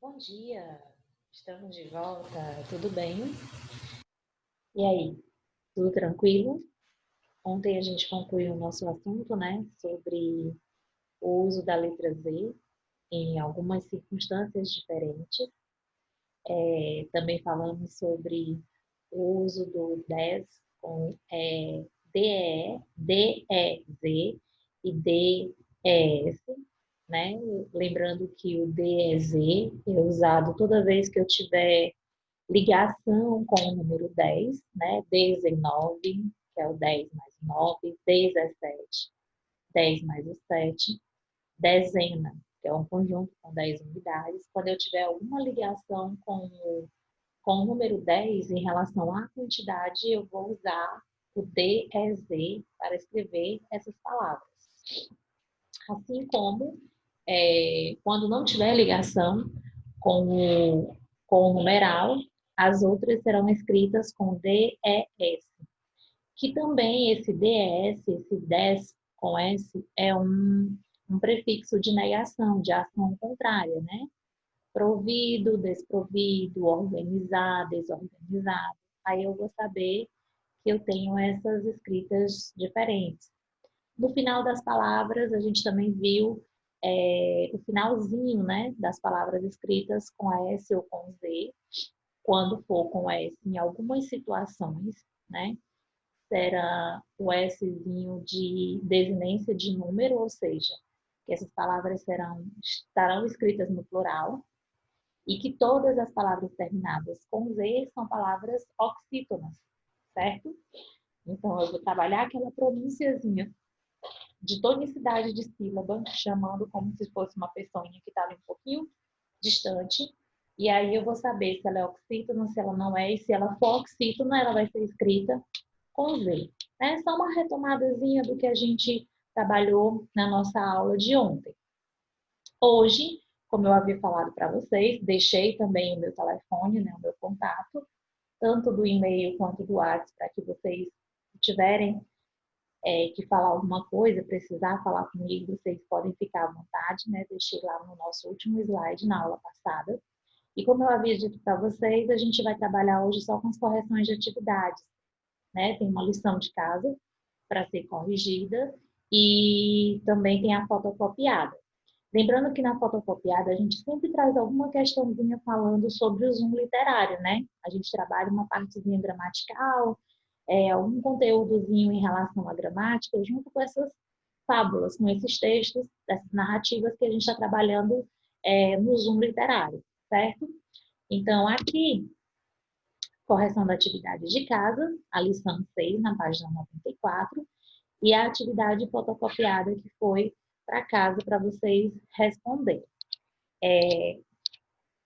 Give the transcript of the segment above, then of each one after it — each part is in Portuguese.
Bom dia, estamos de volta, tudo bem? E aí, tudo tranquilo? Ontem a gente concluiu o nosso assunto, né, sobre o uso da letra Z em algumas circunstâncias diferentes. Também falamos sobre o uso do DES com DE, DEZ e DES, né? Lembrando que o DEZ é usado toda vez que eu tiver ligação com o número 10, né? 19, que é o 10 mais 9, 17, 10 mais o 7, dezena, que é um conjunto com 10 unidades. Quando eu tiver alguma ligação com o número 10 em relação à quantidade, eu vou usar o DEZ para escrever essas palavras. Assim como quando não tiver ligação com com o numeral, as outras serão escritas com DES, que também esse DES, esse 10 com S, é um prefixo de negação, de ação contrária, né? Provido, desprovido, organizar, desorganizado. Aí eu vou saber que eu tenho essas escritas diferentes. No final das palavras, a gente também viu o finalzinho, né, das palavras escritas com S ou com Z, quando for com S em algumas situações, né, será o Szinho de desinência de número, ou seja, que essas palavras estarão escritas no plural, e que todas as palavras terminadas com Z são palavras oxítonas, certo? Então, eu vou trabalhar aquela pronúnciazinha de tonicidade de sílaba, chamando como se fosse uma pessoinha que está ali um pouquinho distante. E aí eu vou saber se ela é oxítona, se ela não é, e se ela for oxítona, ela vai ser escrita com Z. É só uma retomadazinha do que a gente trabalhou na nossa aula de ontem. Hoje, como eu havia falado para vocês, deixei também o meu telefone, né, o meu contato, tanto do e-mail quanto do WhatsApp, para que vocês tiverem que falar alguma coisa, precisar falar comigo, vocês podem ficar à vontade, né? Deixei lá no nosso último slide na aula passada. E como eu havia dito para vocês, a gente vai trabalhar hoje só com as correções de atividades, né? Tem uma lição de casa para ser corrigida e também tem a fotocopiada. Lembrando que na fotocopiada a gente sempre traz alguma questãozinha falando sobre o zoom literário, né? A gente trabalha uma partezinha gramatical, algum conteúdozinho em relação à gramática, junto com essas fábulas, com esses textos, essas narrativas que a gente está trabalhando no Zoom literário, certo? Então, aqui, correção da atividade de casa, a lição 6, na página 94, e a atividade fotocopiada que foi para casa para vocês responderem.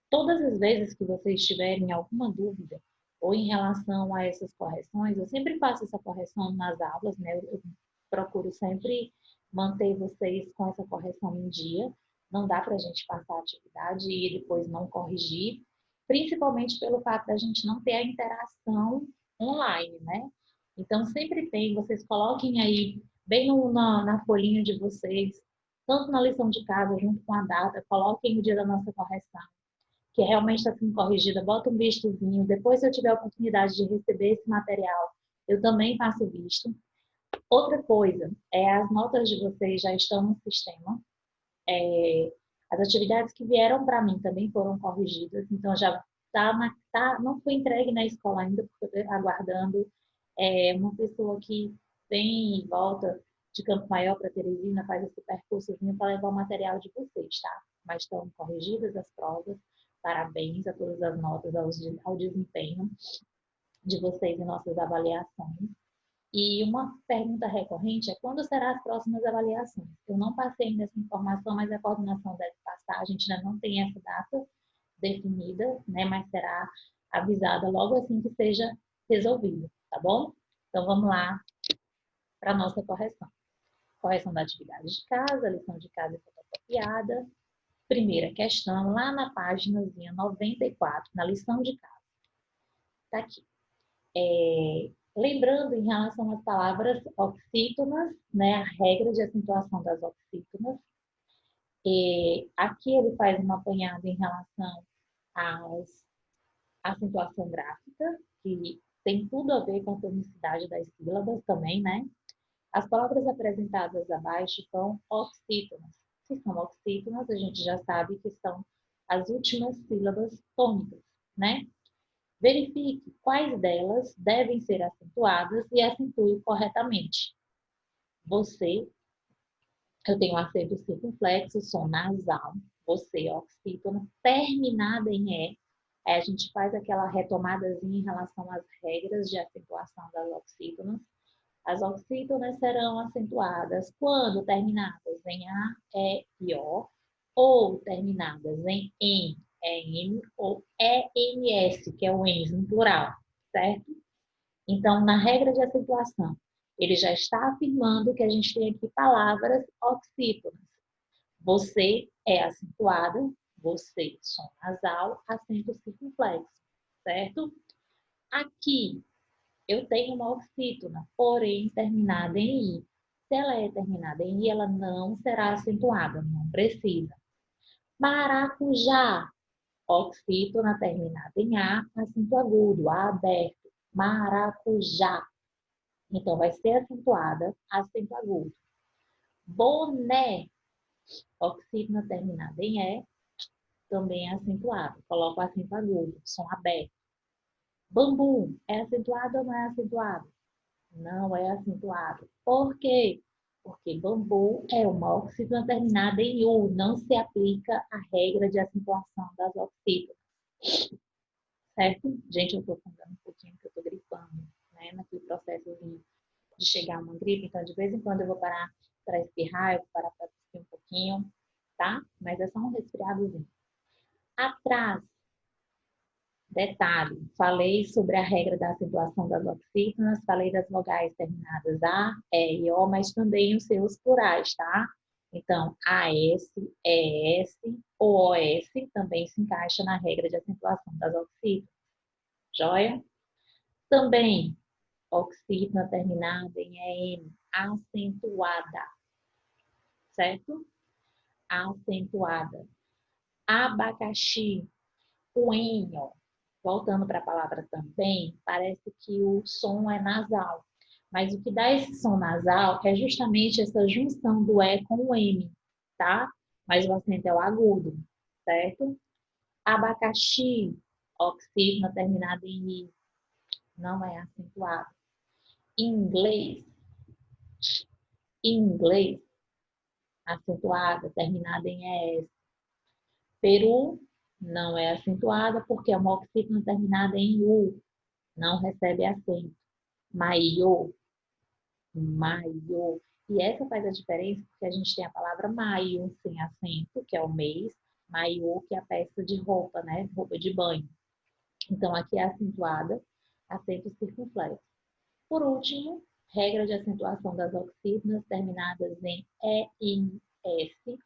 Todas as vezes que vocês tiverem alguma dúvida ou em relação a essas correções, eu sempre faço essa correção nas aulas, né? Eu procuro sempre manter vocês com essa correção em dia. Não dá para a gente passar a atividade e depois não corrigir, principalmente pelo fato da gente não ter a interação online, né? Então, sempre tem, vocês coloquem aí, bem na folhinha de vocês, tanto na lição de casa, junto com a data, coloquem o dia da nossa correção que realmente está sendo corrigida, bota um vistozinho. Depois, se eu tiver a oportunidade de receber esse material, eu também faço visto. Outra coisa, as notas de vocês já estão no sistema. As atividades que vieram para mim também foram corrigidas, então já não foi entregue na escola ainda, porque eu estou aguardando uma pessoa que vem e volta de Campo Maior para Teresina, faz esse percursozinho para levar o material de vocês, tá? Mas estão corrigidas as provas. Parabéns a todas as notas, ao desempenho de vocês em nossas avaliações. E uma pergunta recorrente é quando serão as próximas avaliações? Eu não passei ainda essa informação, mas a coordenação deve passar. A gente ainda não tem essa data definida, né? Mas será avisada logo assim que seja resolvido, tá bom? Então vamos lá para a nossa correção. Correção da atividade de casa, lição de casa fotocopiada. Primeira questão, lá na páginazinha 94, na lição de casa. Está aqui. Lembrando em relação às palavras oxítonas, né, a regra de acentuação das oxítonas, E aqui ele faz um apanhado em relação à acentuação gráfica, que tem tudo a ver com a tonicidade das sílabas também, né? As palavras apresentadas abaixo são oxítonas. Se são oxítonas, a gente já sabe que são as últimas sílabas tônicas, né? Verifique quais delas devem ser acentuadas e acentue corretamente. Você, eu tenho acento circunflexo, som nasal. Você, oxítona, terminada em E. Aí a gente faz aquela retomadazinha em relação às regras de acentuação das oxítonas. As oxítonas serão acentuadas quando terminadas em A, E e O, ou terminadas em EM, EM ou EMS, que é o ENS no plural, certo? Então, na regra de acentuação, ele já está afirmando que a gente tem aqui palavras oxítonas. Você é acentuada, você, som nasal, acento circunflexo, certo? Aqui, eu tenho uma oxítona, porém terminada em I. Se ela é terminada em I, ela não será acentuada, não precisa. Maracujá, oxítona terminada em A, acento agudo, A aberto. Maracujá. Então, vai ser acentuada, acento agudo. Boné, oxítona terminada em E, também é acentuado. Coloco o acento agudo, som aberto. Bambu, é acentuado ou não é acentuado? Não é acentuado. Por quê? Porque bambu é uma oxítona terminada em U, não se aplica a regra de acentuação das oxítonas, certo? Gente, eu estou fungando um pouquinho porque eu estou gripando, né? Naquele processo de chegar uma gripe, então de vez em quando eu vou parar para espirrar, eu vou parar para tossir um pouquinho, tá? Mas é só um resfriadozinho. Atrás, detalhe, falei sobre a regra da acentuação das oxítonas, falei das vogais terminadas A, E e O, mas também os seus plurais, tá? Então, AS, ES ou OS também se encaixa na regra de acentuação das oxítonas. Joia? Também, oxítona terminada em EM, acentuada, certo? Acentuada. Abacaxi, coenho. Voltando para a palavra também, parece que o som é nasal. Mas o que dá esse som nasal é justamente essa junção do E com o M, tá? Mas o acento é o agudo, certo? Abacaxi, oxítona terminada em I, não é acentuado. Inglês, inglês, acentuada, terminada em ES. Peru, não é acentuada porque é uma oxítona terminada em U, não recebe acento. Maiô, maio. E essa faz a diferença porque a gente tem a palavra maio sem acento, que é o mês, maiô, que é a peça de roupa, né? Roupa de banho. Então, aqui é acentuada, acento circunflexo. Por último, regra de acentuação das oxítonas terminadas em E e S,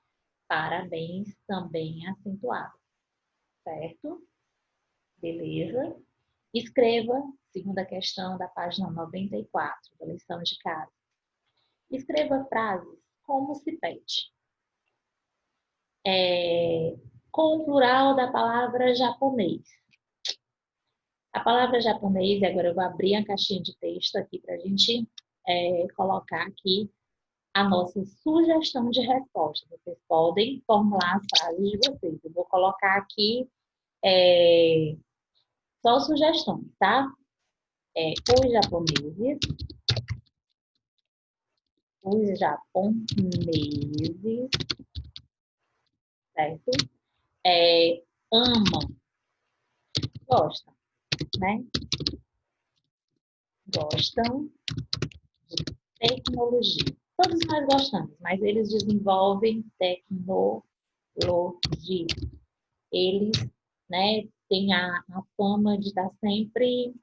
parabéns, também acentuado, certo? Beleza? Escreva, segunda questão da página 94, da lição de casa. Escreva frases como se pede. Com o plural da palavra japonês. A palavra japonês, agora eu vou abrir a caixinha de texto aqui para a gente colocar aqui a nossa sugestão de resposta. Vocês podem formular as frases de vocês. Eu vou colocar aqui só sugestões, tá? Os japoneses, certo? Amam, gostam, né? Gostam de tecnologia. Todos nós gostamos, mas eles desenvolvem tecnologia. Eles, né, têm a fama de estar sempre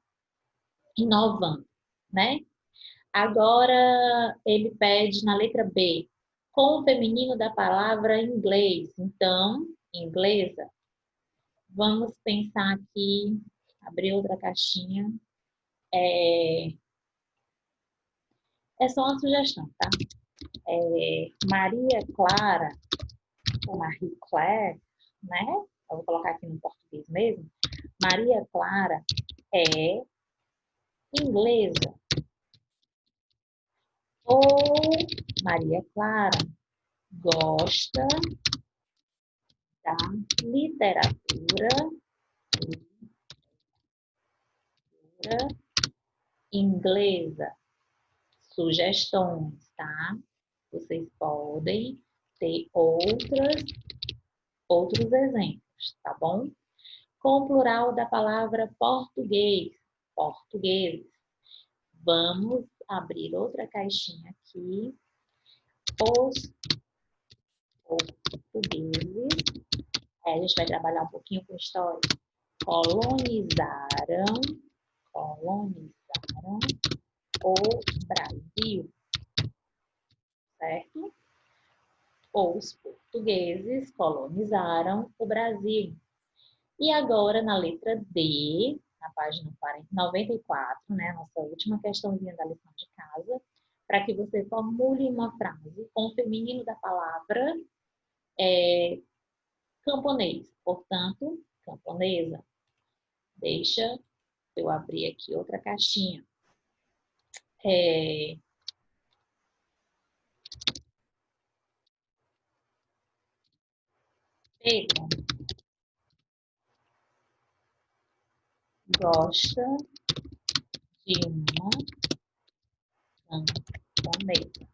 inovando, né? Agora ele pede na letra B, com o feminino da palavra inglês. Então, inglesa. Vamos pensar aqui, abrir outra caixinha. É só uma sugestão, tá? Maria Clara o Marie Claire, né? Eu vou colocar aqui no português mesmo. Maria Clara é inglesa. Ou Maria Clara gosta da literatura inglesa. Sugestões, tá? Vocês podem ter outros exemplos, tá bom? Com o plural da palavra português, portugueses. Vamos abrir outra caixinha aqui. Os portugueses. Aí a gente vai trabalhar um pouquinho com história. Colonizaram o Brasil, certo? Os portugueses colonizaram o Brasil. E agora, na letra D, na página 94, né, nossa última questãozinha da lição de casa, para que você formule uma frase com o feminino da palavra camponês. Portanto, camponesa. Deixa eu abrir aqui outra caixinha. Pedro gosta de uma camponesa,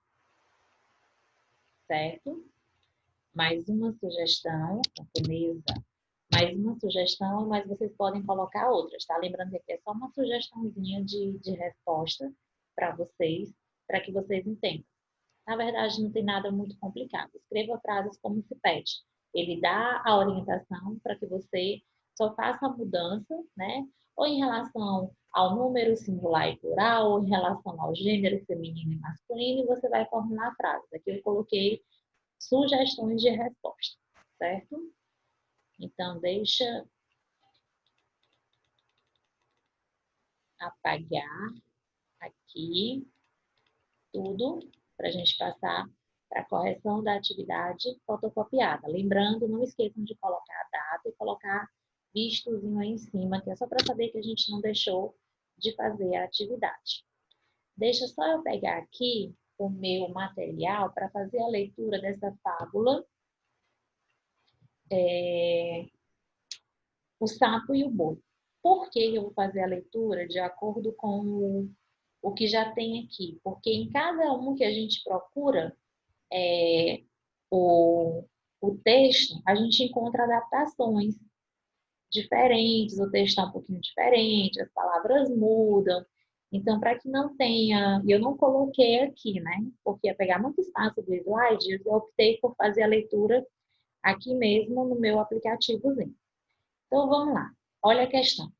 certo? Mais uma sugestão, camponesa. Mais uma sugestão, mas vocês podem colocar outras, tá? Lembrando que aqui é só uma sugestãozinha de resposta para vocês, para que vocês entendam. Na verdade, não tem nada muito complicado. Escreva frases como se pede. Ele dá a orientação para que você só faça a mudança, né? Ou em relação ao número singular e plural, ou em relação ao gênero feminino e masculino, e você vai formular a frase. Aqui eu coloquei sugestões de resposta, certo? Então, deixa apagar aqui tudo para a gente passar para a correção da atividade fotocopiada. Lembrando, não esqueçam de colocar a data e colocar vistozinho aí em cima, que é só para saber que a gente não deixou de fazer a atividade. Deixa só eu pegar aqui o meu material para fazer a leitura dessa fábula. O sapo e o boi. Por que eu vou fazer a leitura de acordo com o que já tem aqui? Porque em cada um que a gente procura o, o texto, a gente encontra adaptações diferentes, o texto está um pouquinho diferente, as palavras mudam. Então, para que não tenha, eu não coloquei aqui, né? Porque ia pegar muito espaço do slide, eu optei por fazer a leitura aqui mesmo no meu aplicativozinho. Então, vamos lá. Olha a questão.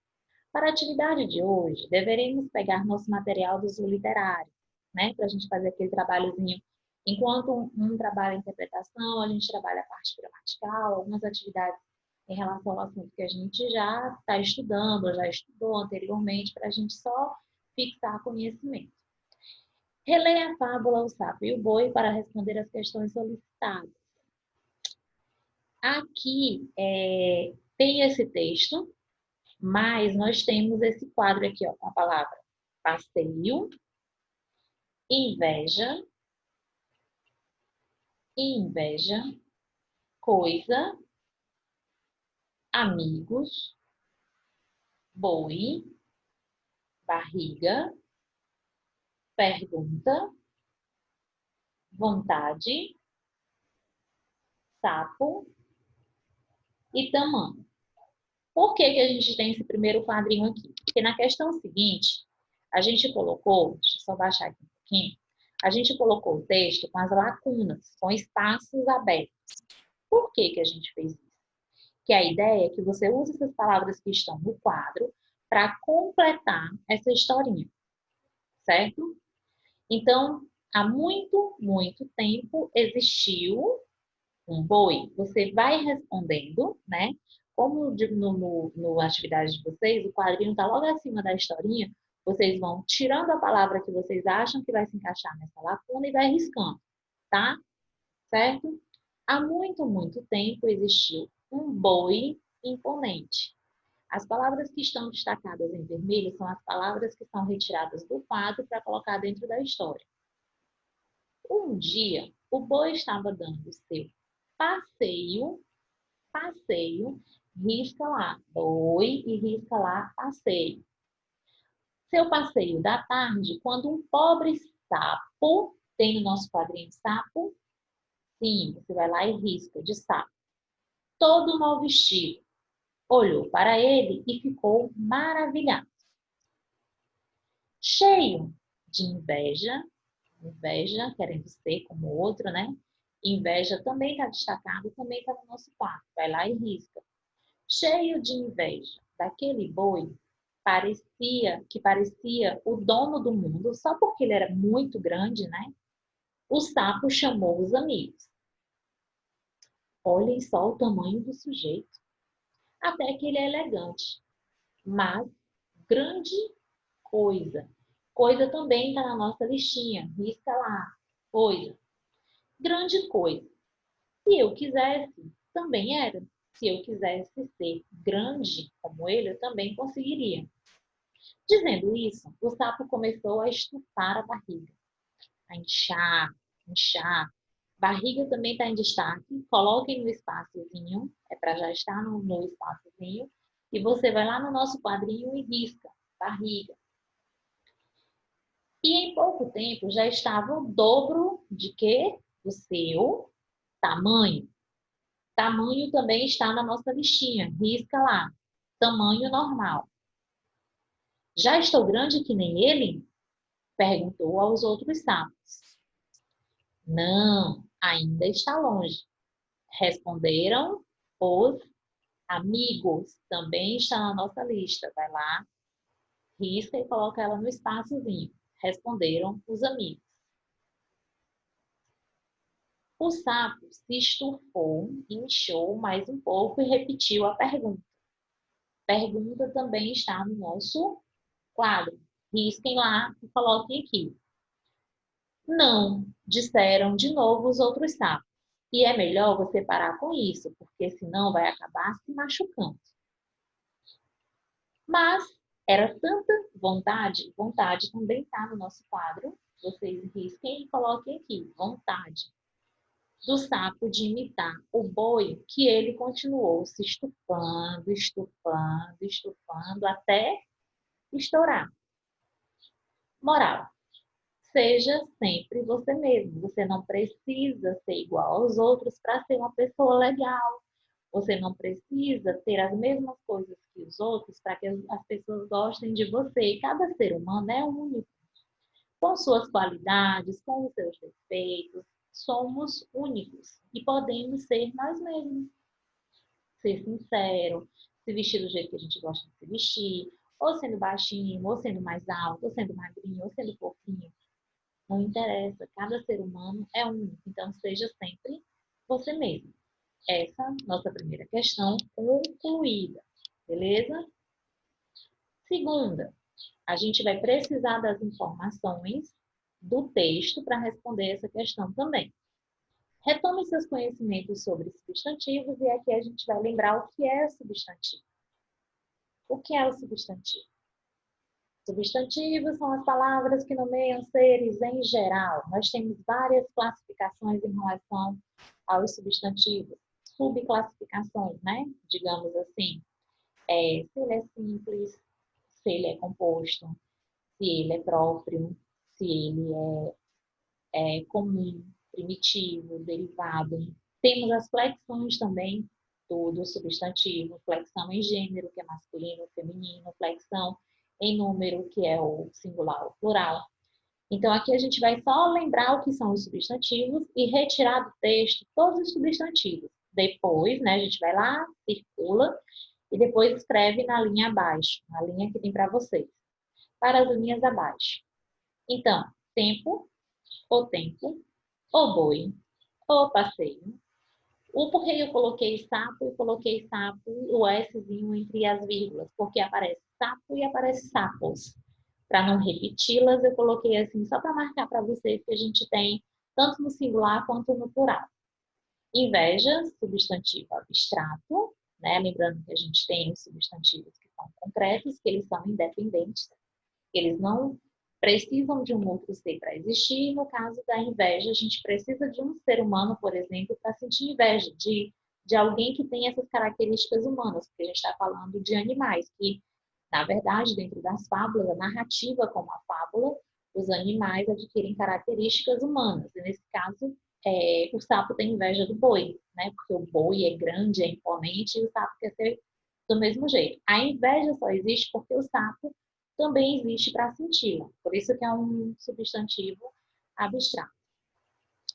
Para a atividade de hoje, deveremos pegar nosso material do uso literário, né? Para a gente fazer aquele trabalhozinho. Enquanto um trabalha a interpretação, a gente trabalha a parte gramatical, algumas atividades em relação ao assunto que a gente já está estudando, ou já estudou anteriormente, para a gente só fixar conhecimento. Releia a fábula O Sapo e o Boi para responder as questões solicitadas. Aqui tem esse texto, mas nós temos esse quadro aqui, ó, com a palavra passeio, inveja, coisa, amigos, boi, barriga, pergunta, vontade, sapo e tamanho. Por que a gente tem esse primeiro quadrinho aqui? Porque na questão seguinte, a gente colocou, deixa eu só baixar aqui um pouquinho, a gente colocou o texto com as lacunas, com espaços abertos. Por que a gente fez isso? Que a ideia é que você use essas palavras que estão no quadro para completar essa historinha, certo? Então, há muito, muito tempo existiu um boi. Você vai respondendo, né? Como no atividade de vocês, o quadrinho está logo acima da historinha, vocês vão tirando a palavra que vocês acham que vai se encaixar nessa lacuna e vai riscando, tá? Certo? Há muito, muito tempo existiu um boi imponente. As palavras que estão destacadas em vermelho são as palavras que são retiradas do quadro para colocar dentro da história. Um dia, o boi estava dando seu passeio, risca lá, boi e risca lá, passeio. Seu passeio da tarde, quando um pobre sapo, tem no nosso quadrinho sapo, sim, você vai lá e risca de sapo, todo mal vestido, olhou para ele e ficou maravilhado. Cheio de inveja, querendo ser como o outro, né? Inveja também está destacado, também está no nosso quadro. Vai lá e risca. Cheio de inveja daquele boi, parecia o dono do mundo, só porque ele era muito grande, né? O sapo chamou os amigos. Olhem só o tamanho do sujeito. Até que ele é elegante, mas grande coisa. Coisa também está na nossa listinha. Risca lá. Coisa. Grande coisa. Se eu quisesse, também era. Se eu quisesse ser grande como ele, eu também conseguiria. Dizendo isso, o sapo começou a estufar a barriga, a inchar, inchar. Barriga também está em destaque. Coloquem no espaçozinho, é para já estar no espaçozinho. E você vai lá no nosso quadrinho e risca barriga. E em pouco tempo já estava o dobro de quê? Do seu tamanho. Tamanho também está na nossa listinha. Risca lá. Tamanho normal. Já estou grande que nem ele? Perguntou aos outros sapos. Não, ainda está longe. Responderam os amigos. Também está na nossa lista. Vai lá, risca e coloca ela no espaçozinho. Responderam os amigos. O sapo se estufou, inchou mais um pouco e repetiu a pergunta. Pergunta também está no nosso quadro. Risquem lá e coloquem aqui. Não, disseram de novo os outros sapos. E é melhor você parar com isso, porque senão vai acabar se machucando. Mas era tanta vontade, vontade também está no nosso quadro. Vocês risquem e coloquem aqui, vontade do sapo de imitar o boi, que ele continuou se estufando, estufando, estufando, até estourar. Moral: seja sempre você mesmo. Você não precisa ser igual aos outros para ser uma pessoa legal. Você não precisa ter as mesmas coisas que os outros para que as pessoas gostem de você. Cada ser humano é único, com suas qualidades, com os seus defeitos. Somos únicos e podemos ser nós mesmos. Ser sincero, se vestir do jeito que a gente gosta de se vestir, ou sendo baixinho, ou sendo mais alto, ou sendo magrinho, ou sendo fofinho. Não interessa, cada ser humano é único, então seja sempre você mesmo. Essa nossa primeira questão concluída, beleza? Segunda, a gente vai precisar das informações do texto para responder essa questão também. Retome seus conhecimentos sobre substantivos e aqui a gente vai lembrar o que é substantivo. O que é o substantivo? Substantivos são as palavras que nomeiam seres em geral. Nós temos várias classificações em relação aos substantivos, subclassificações, né? Digamos assim. Se ele é simples, se ele é composto, se ele é próprio, se ele é comum, primitivo, derivado. Temos as flexões também do substantivo, flexão em gênero, que é masculino, feminino, flexão em número, que é o singular ou plural. Então, aqui a gente vai só lembrar o que são os substantivos e retirar do texto todos os substantivos. Depois, né, a gente vai lá, circula e depois escreve na linha abaixo, na linha que tem para vocês, para as linhas abaixo. Então, tempo, o tempo, o boi, o passeio. O porquê eu coloquei sapo e coloquei sapo, o Szinho entre as vírgulas, porque aparece sapo e aparece sapos. Para não repeti-las, eu coloquei assim só para marcar para vocês que a gente tem tanto no singular quanto no plural. Inveja, substantivo abstrato, né? Lembrando que a gente tem os substantivos que são concretos, que eles são independentes, eles não precisam de um outro ser para existir. No caso da inveja, a gente precisa de um ser humano, por exemplo, para sentir inveja de alguém que tem essas características humanas, porque a gente está falando de animais, que, na verdade, dentro das fábulas, a narrativa como a fábula, os animais adquirem características humanas. E nesse caso, o sapo tem inveja do boi, né? Porque o boi é grande, é imponente, e o sapo quer ser do mesmo jeito. A inveja só existe porque o sapo também existe para senti-la. Por isso que é um substantivo abstrato.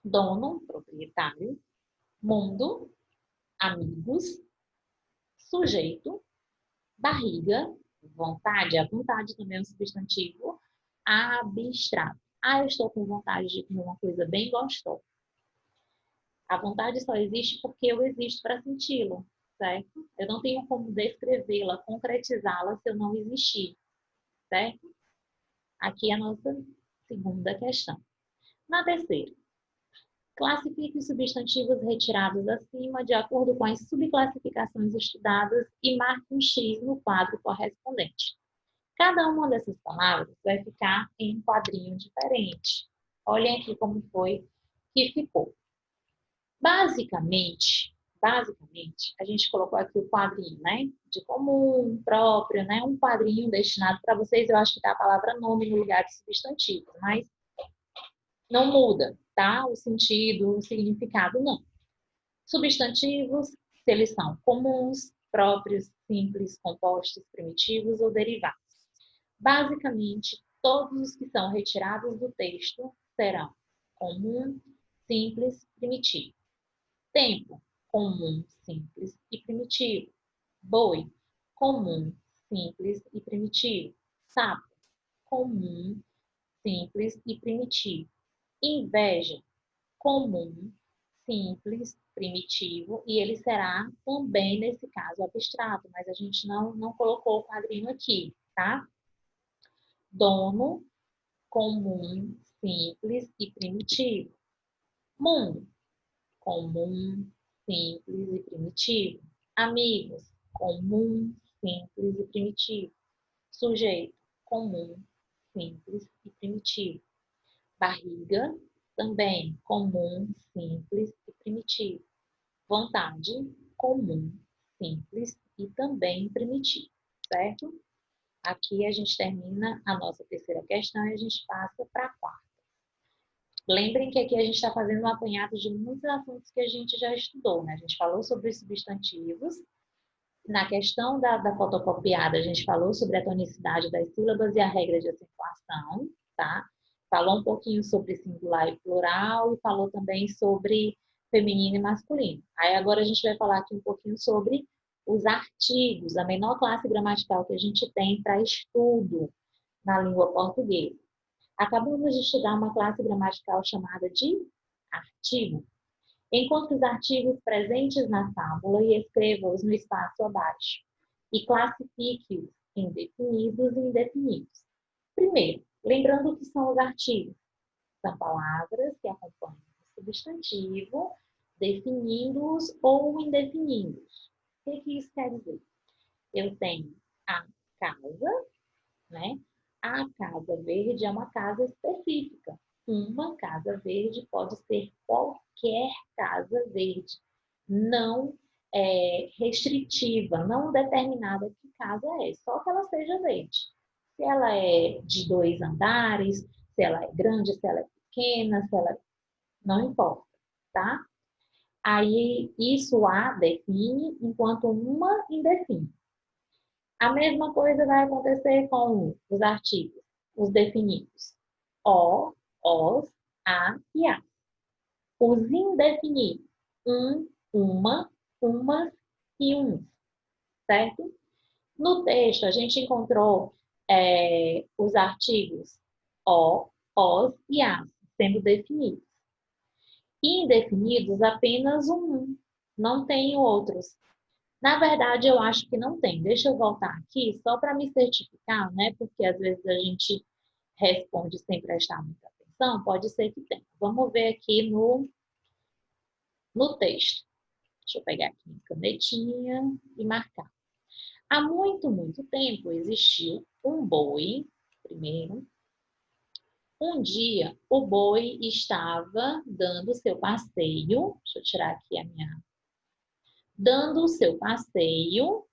Dono, proprietário. Mundo, amigos. Sujeito, barriga, vontade. A vontade também é um substantivo abstrato. Ah, eu estou com vontade de comer uma coisa bem gostosa. A vontade só existe porque eu existo para senti-la, certo? Eu não tenho como descrevê-la, concretizá-la se eu não existir, certo? Aqui é a nossa segunda questão. Na terceira, classifique os substantivos retirados acima de acordo com as subclassificações estudadas e marque um X no quadro correspondente. Cada uma dessas palavras vai ficar em um quadrinho diferente. Olhem aqui como foi que ficou. Basicamente, a gente colocou aqui o quadrinho, né? De comum, próprio, né? Um quadrinho destinado para vocês, eu acho que tá a palavra nome no lugar de substantivo, mas não muda, tá? O sentido, o significado, não. Substantivos, se eles são comuns, próprios, simples, compostos, primitivos ou derivados. Basicamente, todos os que são retirados do texto serão comum, simples, primitivo. Tempo, comum, simples e primitivo. Boi, comum, simples e primitivo. Sapo, comum, simples e primitivo. Inveja, comum, simples, primitivo, e ele será também, nesse caso, abstrato, mas a gente não colocou o quadrinho aqui, tá? Dono, comum, simples e primitivo. Mundo, comum, simples e primitivo. Amigos, comum, simples e primitivo. Sujeito, comum, simples e primitivo. Barriga, também comum, simples e primitivo. Vontade, comum, simples e também primitivo, certo? Aqui a gente termina a nossa terceira questão e a gente passa para a quarta. Lembrem que aqui a gente está fazendo um apanhado de muitos assuntos que a gente já estudou, né? A gente falou sobre os substantivos. Na questão da fotocopiada, a gente falou sobre a tonicidade das sílabas e a regra de acentuação, tá? Falou um pouquinho sobre singular e plural e falou também sobre feminino e masculino. Aí agora a gente vai falar aqui um pouquinho sobre os artigos, a menor classe gramatical que a gente tem para estudo na língua portuguesa. Acabamos de estudar uma classe gramatical chamada de artigo. Encontre os artigos presentes na fábula e escreva-os no espaço abaixo. E classifique-os em definidos e indefinidos. Primeiro, lembrando o que são os artigos. São palavras que acompanham o substantivo, definindo-os ou indefinidos. O que isso quer dizer? Eu tenho a casa, né? A casa verde é uma casa específica. Uma casa verde pode ser qualquer casa verde, não restritiva, não determinada que casa é, só que ela seja verde. Se ela é de 2 andares, se ela é grande, se ela é pequena, se ela não importa, tá? Aí isso a define enquanto uma indefine. A mesma coisa vai acontecer com os artigos, os definidos. O, os, a e a. Os indefinidos. Uma, umas e uns. Certo? No texto, a gente encontrou os artigos o, os e as sendo definidos. Indefinidos, apenas um. Não tem outros. Na verdade, eu acho que não tem. Deixa eu voltar aqui só para me certificar, né? Porque às vezes a gente responde sem prestar muita atenção. Pode ser que tenha. Vamos ver aqui no no texto. Deixa eu pegar aqui minha canetinha e marcar. Há muito, muito tempo existiu um boi, primeiro. Um dia, o boi estava dando seu passeio. Deixa eu tirar aqui a minha. Dando o seu passeio,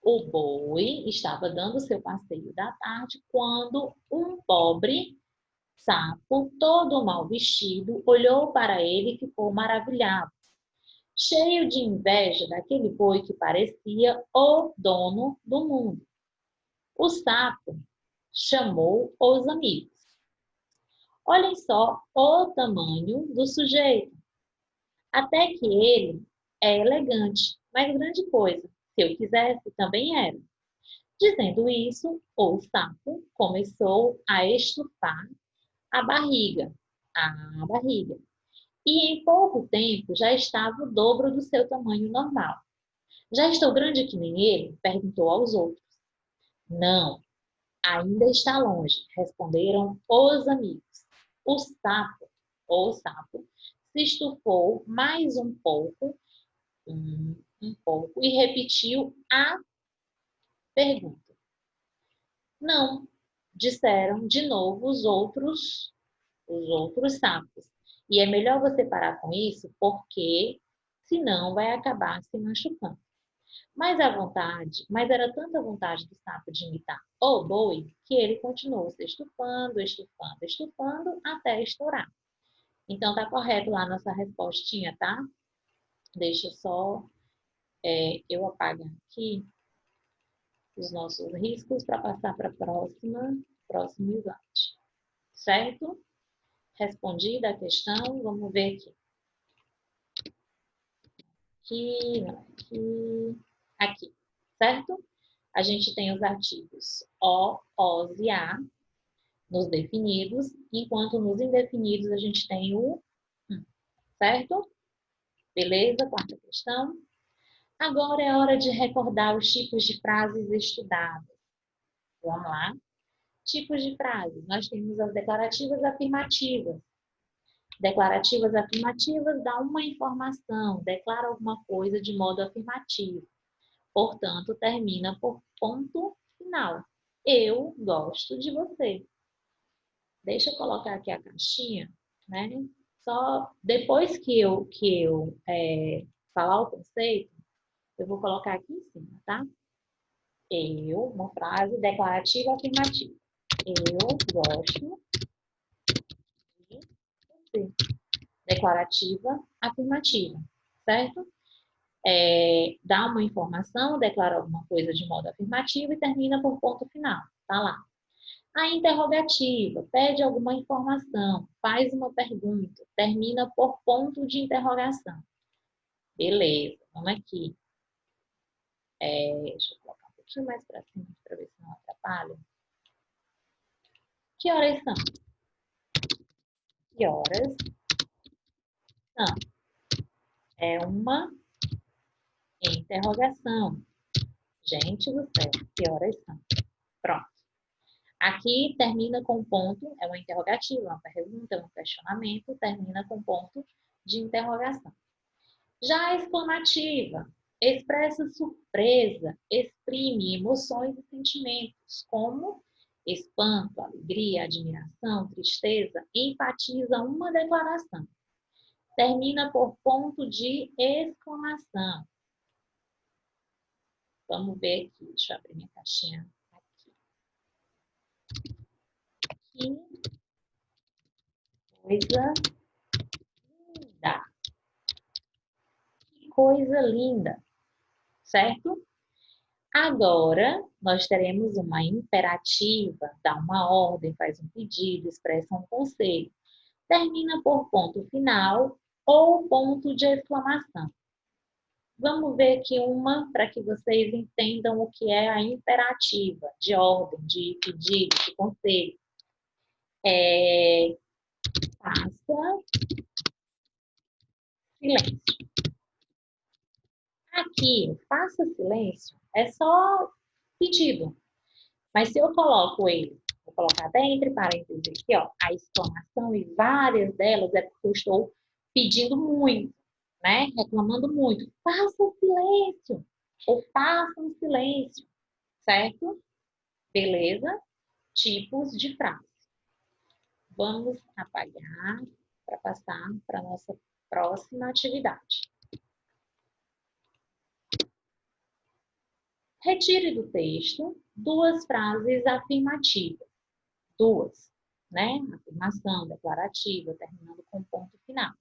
o boi estava dando o seu passeio da tarde quando um pobre sapo, todo mal vestido, olhou para ele e ficou maravilhado, cheio de inveja daquele boi que parecia o dono do mundo. O sapo chamou os amigos. Olhem só o tamanho do sujeito. Até que ele é elegante, mas grande coisa. Se eu quisesse, também era. Dizendo isso, o sapo começou a estufar a barriga, a barriga. E em pouco tempo já estava o dobro do seu tamanho normal. Já estou grande que nem ele? Perguntou aos outros. Não, ainda está longe, responderam os amigos. O sapo, se estufou mais um pouco e repetiu a pergunta. Não, disseram de novo os outros sapos. E é melhor você parar com isso, porque senão vai acabar se machucando. Mas era tanta vontade do sapo de imitar o boi, que ele continuou se estufando, estufando, estufando, até estourar. Então, tá correto lá nossa respostinha, tá? Deixa só eu apagar aqui os nossos riscos para passar para próximo slide. Certo? Respondida a questão, vamos ver aqui. Aqui, não, aqui, certo? A gente tem os artigos o, os e a nos definidos, enquanto nos indefinidos a gente tem o certo? Beleza? Quarta questão. Agora é hora de recordar os tipos de frases estudadas. Vamos lá. Tipos de frases. Nós temos as declarativas afirmativas. Declarativas afirmativas dá uma informação, declara alguma coisa de modo afirmativo. Portanto, termina por ponto final. Eu gosto de você. Deixa eu colocar aqui a caixinha, né? Só depois que eu falar o conceito, eu vou colocar aqui em cima, tá? Uma frase declarativa afirmativa. Eu gosto de você. Declarativa afirmativa, certo? Dá uma informação, declara alguma coisa de modo afirmativo e termina por ponto final. Tá lá. A interrogativa pede alguma informação, faz uma pergunta, termina por ponto de interrogação. Beleza, vamos aqui. Deixa eu colocar um pouquinho mais para cima para ver se não atrapalha. Que horas são? Que horas são? É uma interrogação. Gente do céu, que horas são? Pronto. Aqui termina com ponto, é uma interrogativa, uma pergunta, um questionamento, termina com ponto de interrogação. Já a exclamativa expressa surpresa, exprime emoções e sentimentos, como espanto, alegria, admiração, tristeza, enfatiza uma declaração. Termina por ponto de exclamação. Vamos ver aqui, deixa eu abrir minha caixinha aqui. Que coisa linda. Que coisa linda, certo? Agora, nós teremos uma imperativa, dá uma ordem, faz um pedido, expressa um conselho. Termina por ponto final ou ponto de exclamação. Vamos ver aqui uma para que vocês entendam o que é a imperativa, de ordem, de pedido, de conselho. Faça silêncio. Aqui, faça silêncio é só pedido. Mas se eu coloco ele, vou colocar até entre parênteses aqui, ó, a exclamação e várias delas é porque eu estou pedindo muito. né? Reclamando muito. Faça um silêncio. Ou faça um silêncio, certo? Beleza? Tipos de frase. Vamos apagar para passar para a nossa próxima atividade. Retire do texto duas frases afirmativas. Duas, né? Afirmação, declarativa, terminando com ponto final.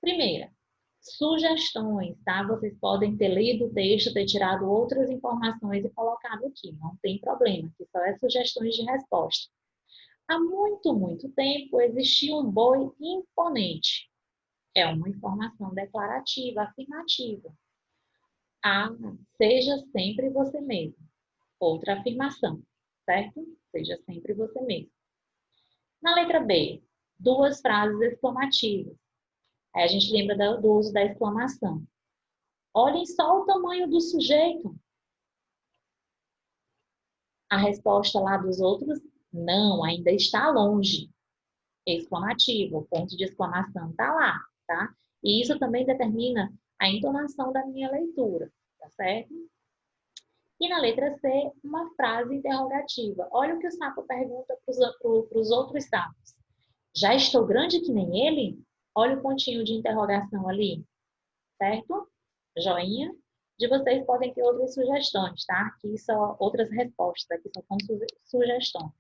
Primeira, sugestões, tá? Vocês podem ter lido o texto, ter tirado outras informações e colocado aqui. Não tem problema, que só é sugestões de resposta. Há muito, muito tempo existia um boi imponente. É uma informação declarativa, afirmativa. A, seja sempre você mesmo. Outra afirmação, certo? Seja sempre você mesmo. Na letra B, duas frases exclamativas. Aí a gente lembra do uso da exclamação. Olhem só o tamanho do sujeito. A resposta lá dos outros, não, ainda está longe. Exclamativo, o ponto de exclamação está lá, tá? E isso também determina a entonação da minha leitura, tá certo? E na letra C, uma frase interrogativa. Olha o que o sapo pergunta para os outros sapos. Já estou grande que nem ele? Olha o pontinho de interrogação ali, certo? Joinha. De vocês podem ter outras sugestões, tá? Aqui só outras respostas, aqui só são sugestões.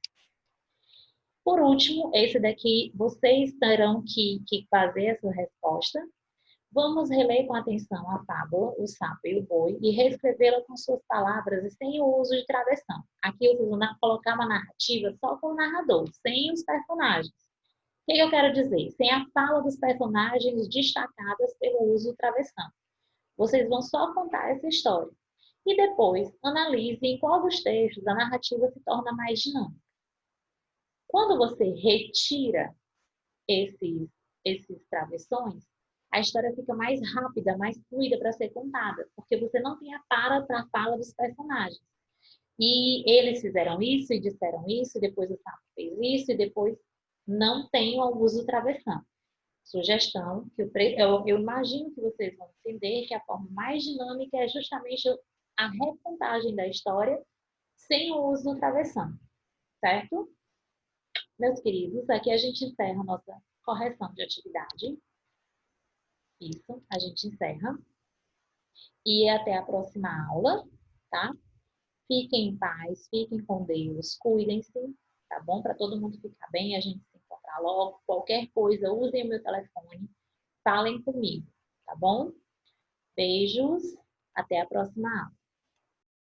Por último, esse daqui, vocês terão que fazer essa resposta. Vamos reler com atenção a fábula, o sapo e o boi, e reescrevê-la com suas palavras e sem o uso de travessão. Aqui vocês vão colocar uma narrativa só com o narrador, sem os personagens. O que eu quero dizer? Sem a fala dos personagens destacadas pelo uso do travessão. Vocês vão só contar essa história. E depois, analise em qual dos textos a narrativa se torna mais dinâmica. Quando você retira esses travessões, a história fica mais rápida, mais fluida para ser contada, porque você não tem a fala dos personagens. E eles fizeram isso e disseram isso, e depois o sapo fez isso, e depois não tem o uso do travessão. Sugestão, que eu imagino que vocês vão entender que a forma mais dinâmica é justamente a recontagem da história sem o uso do travessão, certo? Meus queridos, aqui a gente encerra a nossa correção de atividade. Isso, a gente encerra. E até a próxima aula, tá? Fiquem em paz, fiquem com Deus, cuidem-se, tá bom? Para todo mundo ficar bem, a gente se encontrar logo. Qualquer coisa, usem o meu telefone, falem comigo, tá bom? Beijos, até a próxima aula.